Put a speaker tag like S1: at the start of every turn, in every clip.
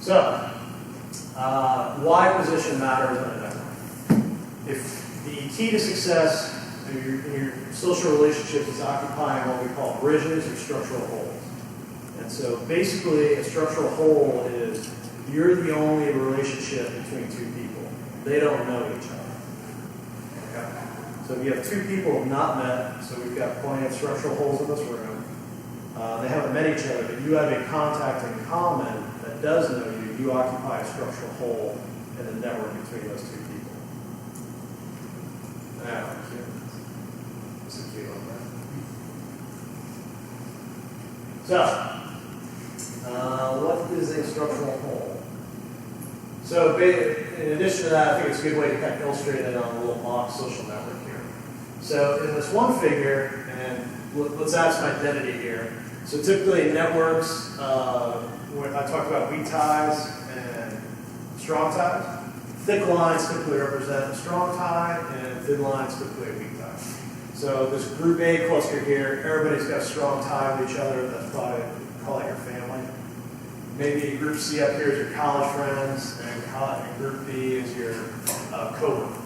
S1: So, why position matters in a network. If the key to success in your social relationships is occupying what we call bridges or structural holes. And so basically a structural hole is you're the only relationship between two people. They don't know each other. Okay? So if you have two people who have not met, so we've got plenty of structural holes in this room. They haven't met each other, but you have a contact in common that does know you. You occupy a structural hole in the network between those two people. Now, what's the key on that? So, what is a structural hole? So, in addition to that, I think it's a good way to kind of illustrate it on a little mock social network here. So, in this one figure, and let's add some identity here. So, typically in networks, when I talk about weak ties and strong ties, thick lines typically represent a strong tie, and thin lines typically a weak tie. So this group A cluster here, everybody's got a strong tie with each other. That's probably, call it your family. Maybe group C up here is your college friends, and group B is your coworkers.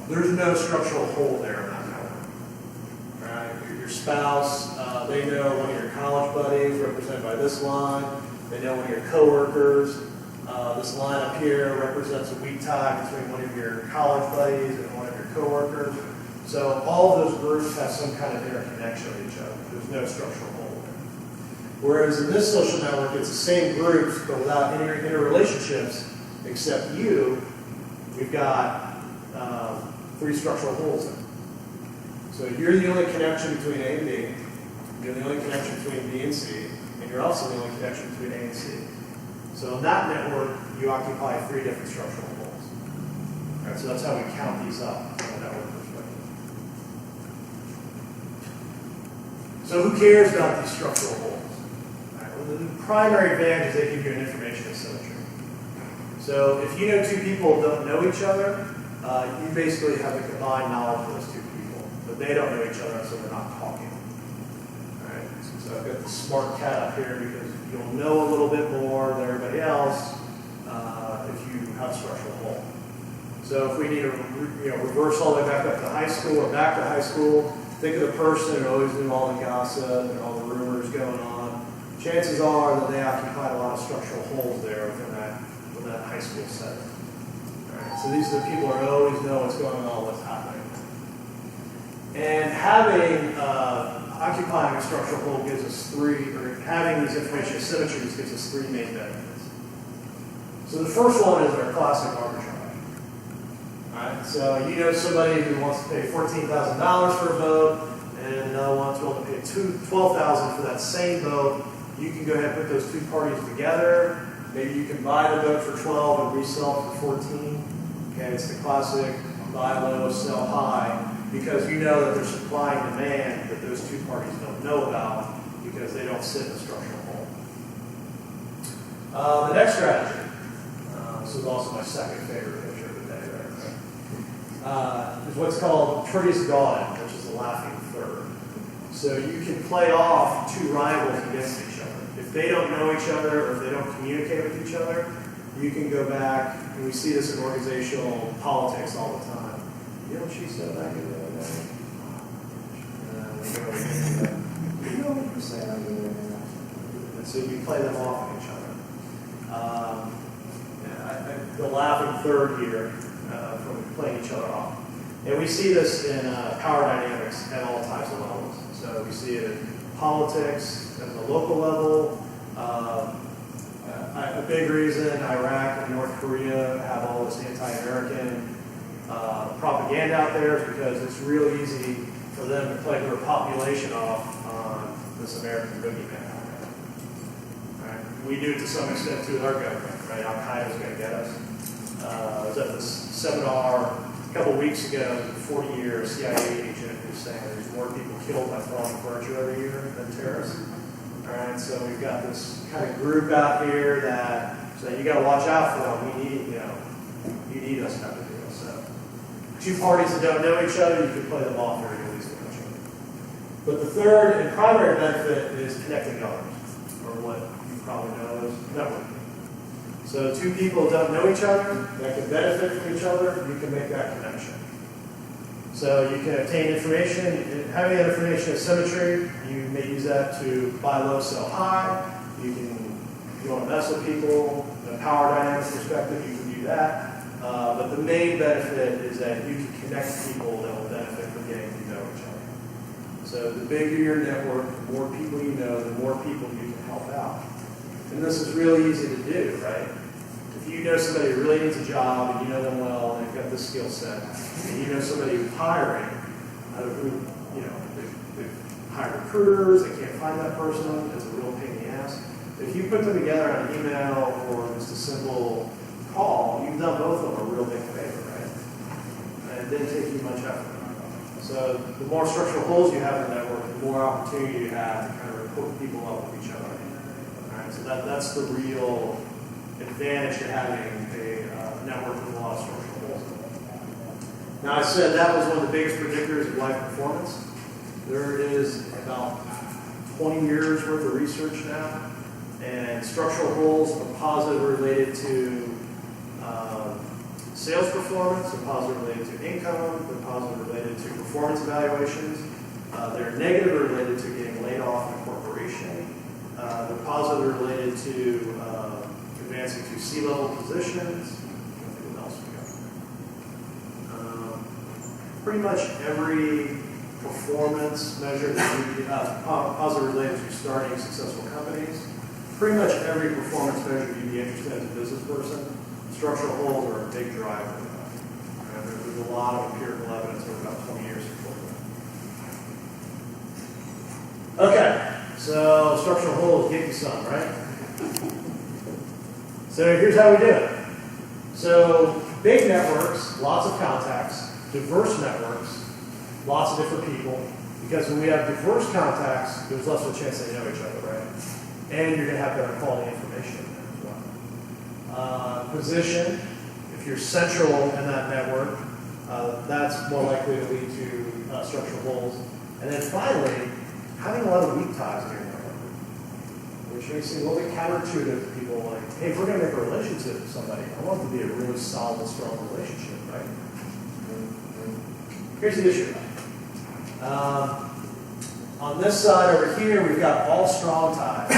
S1: There's no structural hole there in that network. Right? Your spouse, they know one of your college buddies, represented by this line. They know one of your coworkers. This line up here represents a weak tie between one of your college buddies and one of your coworkers. So all of those groups have some kind of interconnection with each other. There's no structural hole there. Whereas in this social network, it's the same groups, but without any interrelationships, except you, we've got 3 structural holes there. So you're the only connection between A and B. You're the only connection between B and C. And you're also the only connection between A and C. So in that network, you occupy 3 different structural holes. All right, so that's how we count these up from a network perspective. So who cares about these structural holes? All right, well, the primary advantage is they give you an information asymmetry. So if you know 2 people don't know each other, you basically have the combined knowledge of those 2 people. But they don't know each other, so they're not talking. So I've got the smart cat up here because you'll know a little bit more than everybody else if you have a structural hole. So if we need to reverse all the way back up to high school or back to high school, think of the person who always knew all the gossip and all the rumors going on. Chances are that they occupied a lot of structural holes there within that high school setting. All right, so these are the people who always know what's going on, what's happening. And having occupying a structural hole gives us 3, or having these information asymmetries gives us 3 main benefits. So the first one is our classic arbitrage. All right, so you know somebody who wants to pay $14,000 for a boat, and another one's willing to pay $12,000 for that same boat. You can go ahead and put those 2 parties together. Maybe you can buy the boat for 12 and resell it for 14. Okay, it's the classic buy low, sell high. Because you know that there's supply and demand that those 2 parties don't know about because they don't sit in a structural hole. The next strategy, this is also my second favorite picture of the day, is what's called Trigger's Gone, which is the laughing third. So you can play off 2 rivals against each other. If they don't know each other or if they don't communicate with each other, you can go back, and we see this in organizational politics all the time. You know what she said back in the other day? You know what you said? And so you play them off on each other. The laughing third here from playing each other off. And we see this in power dynamics at all types of levels. So we see it in politics at the local level. A big reason Iraq and North Korea have all this anti-American propaganda out there is because it's real easy for them to play their population off on this American boogeyman. Right? We do it to some extent too with our government, right? Al-Qaeda's going to get us. I was at this seminar a couple weeks ago, 40-year CIA agent who's saying there's more people killed by falling furniture every year than terrorists. All right, so we've got this kind of group out here that say you got to watch out for them. We need, you need us type of deal. So 2 parties that don't know each other, you can play them off very easily with each other. But the third and primary benefit is connecting others, or what you probably know as networking. So two people don't know each other, that can benefit from each other, you can make that connection. So you can obtain information. Having that information asymmetry, you may use that to buy low, sell high. You can, if you want to mess with people, from a power dynamics perspective, you can do that. But the main benefit is that you can connect people that will benefit from getting to know each other. So the bigger your network, the more people you know, the more people you can help out. And this is really easy to do, right? If you know somebody who really needs a job, and you know them well, and they've got this skill set, and you know somebody who's hiring, who, they've hired recruiters, they can't find that person, it's a real pain in the ass. If you put them together on an email or just a simple call, you've done both of them a real big favor, right? And it didn't take you much effort. So the more structural holes you have in the network, the more opportunity you have to kind of hook people up with each other. All right, so that's the real advantage to having a network with a lot of structural holes in it. Now I said that was one of the biggest predictors of life performance. There is about 20 years worth of research now, and structural holes are positively related to sales performance, they're positively related to income, they're positively related to performance evaluations, they're negatively related to getting laid off in a corporation, they're positively related to advancing to C-level positions. What else we got? Pretty much every performance measure that you positively related to starting successful companies. Pretty much every performance measure you'd be interested in as a business person, structural holes are a big driver of that. And there's a lot of empirical evidence over about 20 years before that. Okay, so structural holes get you some, right? So here's how we do it. So big networks, lots of contacts, diverse networks, lots of different people, because when we have diverse contacts, there's less of a chance they know each other, right? And you're going to have better quality information in there as well. Position, if you're central in that network, that's more likely to lead to structural holes. And then finally, having a lot of weak ties in your network, which makes it a little bit counterintuitive to people like, hey, if we're going to make a relationship with somebody, I want it to be a really solid, strong relationship, right? Here's the issue. On this side over here, we've got all strong ties.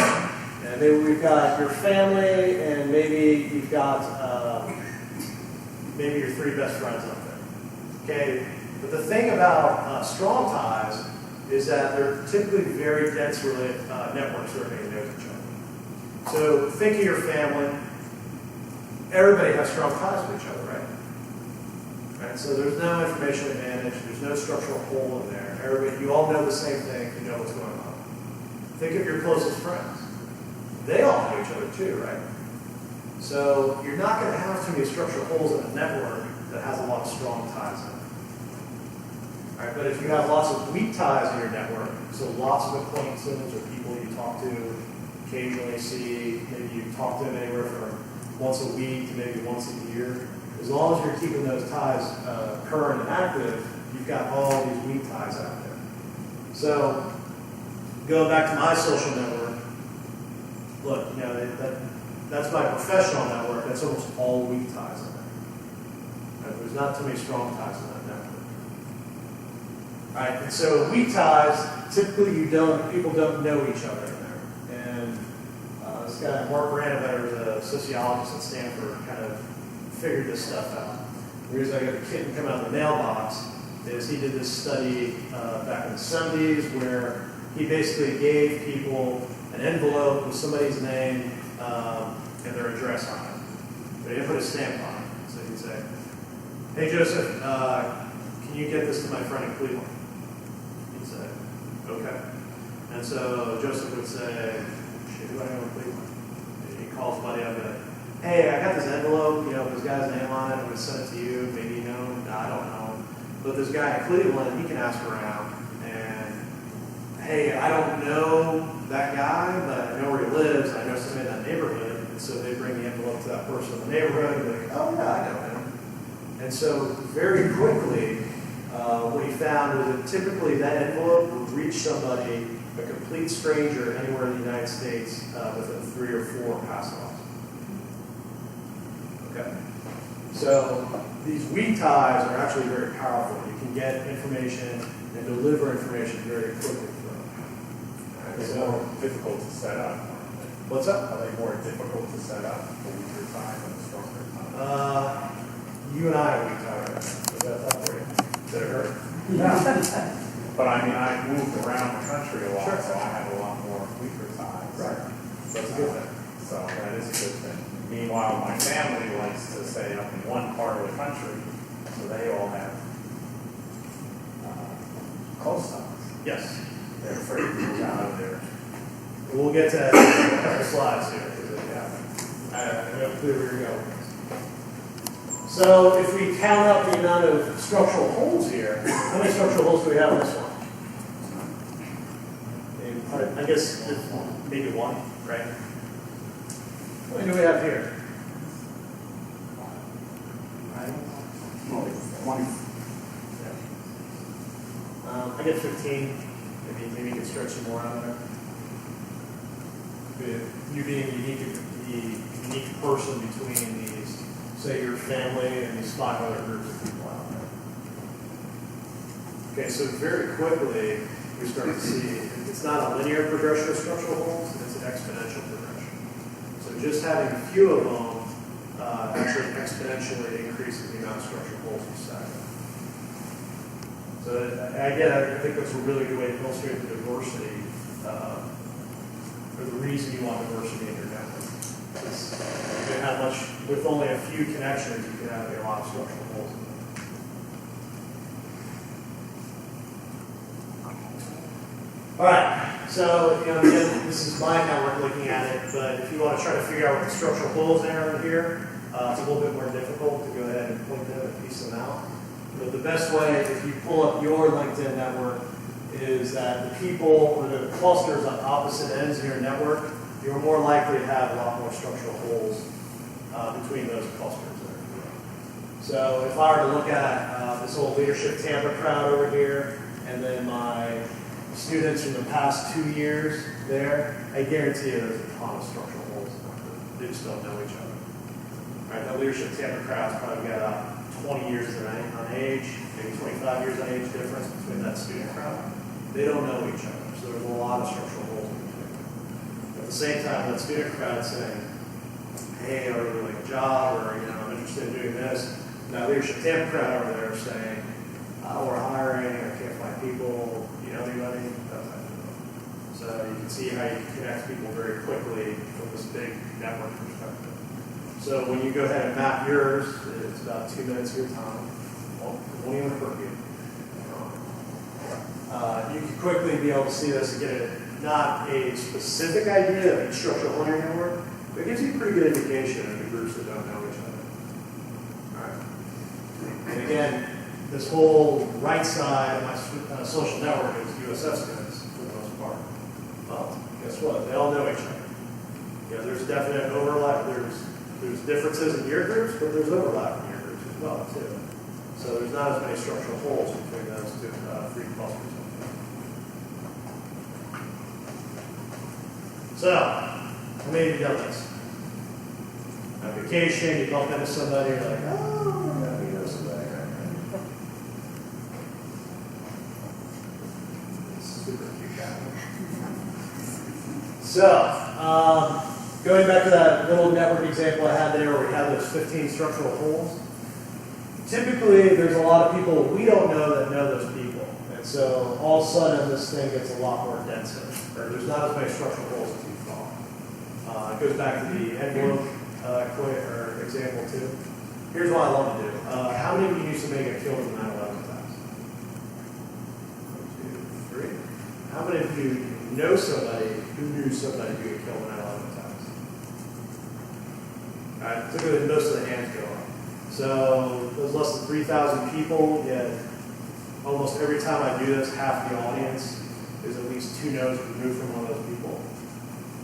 S1: And maybe we've got your family, and maybe you've got maybe your three best friends up there. Okay? But the thing about strong ties is that they're typically very dense networks where everybody knows each other. So think of your family. Everybody has strong ties with each other, right? Right? So there's no information advantage. There's no structural hole in there. Everybody, you all know the same thing. You know what's going on. Think of your closest friends. They all know each other too, right? So you're not going to have too many structural holes in a network that has a lot of strong ties in it. All right, but if you have lots of weak ties in your network, so lots of acquaintances or people you talk to, occasionally see, maybe you talk to them anywhere from once a week to maybe once a year, as long as you're keeping those ties current and active, you've got all these weak ties out there. So going back to my social network, look, you know, that's my professional network. That's almost all weak ties in there. Right? There's not too many strong ties in that network. All right, and so weak ties, typically people don't know each other in there. And this guy, Mark Ranovetter, is a sociologist at Stanford, kind of figured this stuff out. The reason I got the kitten come out of the mailbox is he did this study back in the 70s where he basically gave people an envelope with somebody's name and their address on it. But he didn't put a stamp on it. So he'd say, hey Joseph, can you get this to my friend in Cleveland? He'd say, okay. And so Joseph would say, shit, who do I know in Cleveland? And he calls buddy up and, hey, I got this envelope, you know, this guy's name on it, I'm going to send it to you, maybe you know him, I don't know him. But this guy in Cleveland, he can ask around, and hey, I don't know that guy, but I know where he lives, I know somebody in that neighborhood, and so they bring the envelope to that person in the neighborhood, and they're like, oh yeah, I know him. And so very quickly, what he found was that typically that envelope would reach somebody, a complete stranger anywhere in the United States, within 3 or 4 pass-offs. So these weak ties are actually very powerful. You can get information and deliver information very quickly through them.
S2: It's more difficult to set up.
S1: What's up?
S2: Are they more difficult to set up for weaker time and stronger time?
S1: You and I are weak tie right now. Is that tough for you? Did it hurt?
S2: Yeah. But I mean, I've moved around the country a lot,
S1: Sure.
S2: so I have a lot more weaker ties.
S1: Right. So that's a good thing.
S2: So that is a good thing. Meanwhile, my family likes to stay up in one part of the country, so they all have close ties.
S1: Yes.
S2: They're afraid to move out of there.
S1: We'll get to that in a couple slides here. I have a clue where you're going. So if we count up the amount of structural holes here, how many structural holes do we have in this one? I guess maybe one, right? How many do we have here?
S2: 20.
S1: I get 15. Maybe you can stretch some more out there. You being the unique person between these, say your family and these 5 other groups of people out there. Okay, so very quickly we start to see it's not a linear progression of structural holes, it's an exponential progression. So just having a few of them actually exponentially increases the amount of structural holes you stack. So again, I think that's a really good way to illustrate the diversity, or the reason you want diversity in your network. You can have with only a few connections, you can have a lot of structural holes in them. All right, so again, this is my network looking at it, but if you want to try to figure out what the structural holes are in here, it's a little bit more difficult to go ahead and point them and piece them out. But the best way, if you pull up your LinkedIn network, is that the people or the clusters on opposite ends of your network, you're more likely to have a lot more structural holes between those clusters there. So if I were to look at this whole Leadership Tampa crowd over here, and then my students from the past 2 years there, I guarantee you there's a ton of structural holes in that group. They just don't know each other. Right, that Leadership Tampa crowd's probably got about 20 years on age, maybe 25 years on age difference between that student crowd. They don't know each other, so there's a lot of structural holes in between them. At the same time, that student crowd saying, hey, I really like a job, or I'm interested in doing this. Now, Leadership Tampa crowd over there saying, we're hiring, I can't find people, anybody, that type of thing. So you can see how you can connect people very quickly from this big network perspective. So when you go ahead and map yours, it's about 2 minutes of your time. Well, it won't even hurt you. You can quickly be able to see this and get not a specific idea of each structural hole in your network, but it gives you a pretty good indication of the groups that don't know each other. All right. And again, this whole right side of my social network is USF students for the most part. Well, guess what? They all know each other. There's definite overlap. There's differences in your groups, but there's overlap in your groups as well, too. So there's not as many structural holes between those three clusters. So, how many of you done this? On vacation, you bump into somebody, you're like, oh, yeah, we know somebody, right? Super cute guy. So, going back to that little network example I had there where we had those 15 structural holes, typically there's a lot of people we don't know that know those people. And so all of a sudden this thing gets a lot more denser, or there's not as many structural holes as you thought. It goes back to the envelope example too. Here's what I love to do. How many of you knew somebody got killed in the 9/11 attacks? 1, 2, 3. How many of you know somebody who knew somebody who got killed in the 9/11 attacks? All right, typically most of the hands go up. So there's less than 3,000 people, yet almost every time I do this, half the audience is at least 2 no's removed from one of those people.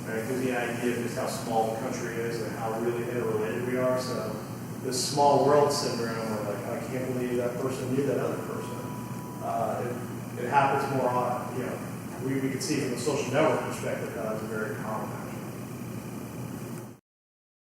S1: Right? It gives you an idea of just how small the country is and how really interrelated we are. So this small world syndrome, where like, I can't believe that person knew that other person. It happens more often. We can see from the social network perspective how it's a very common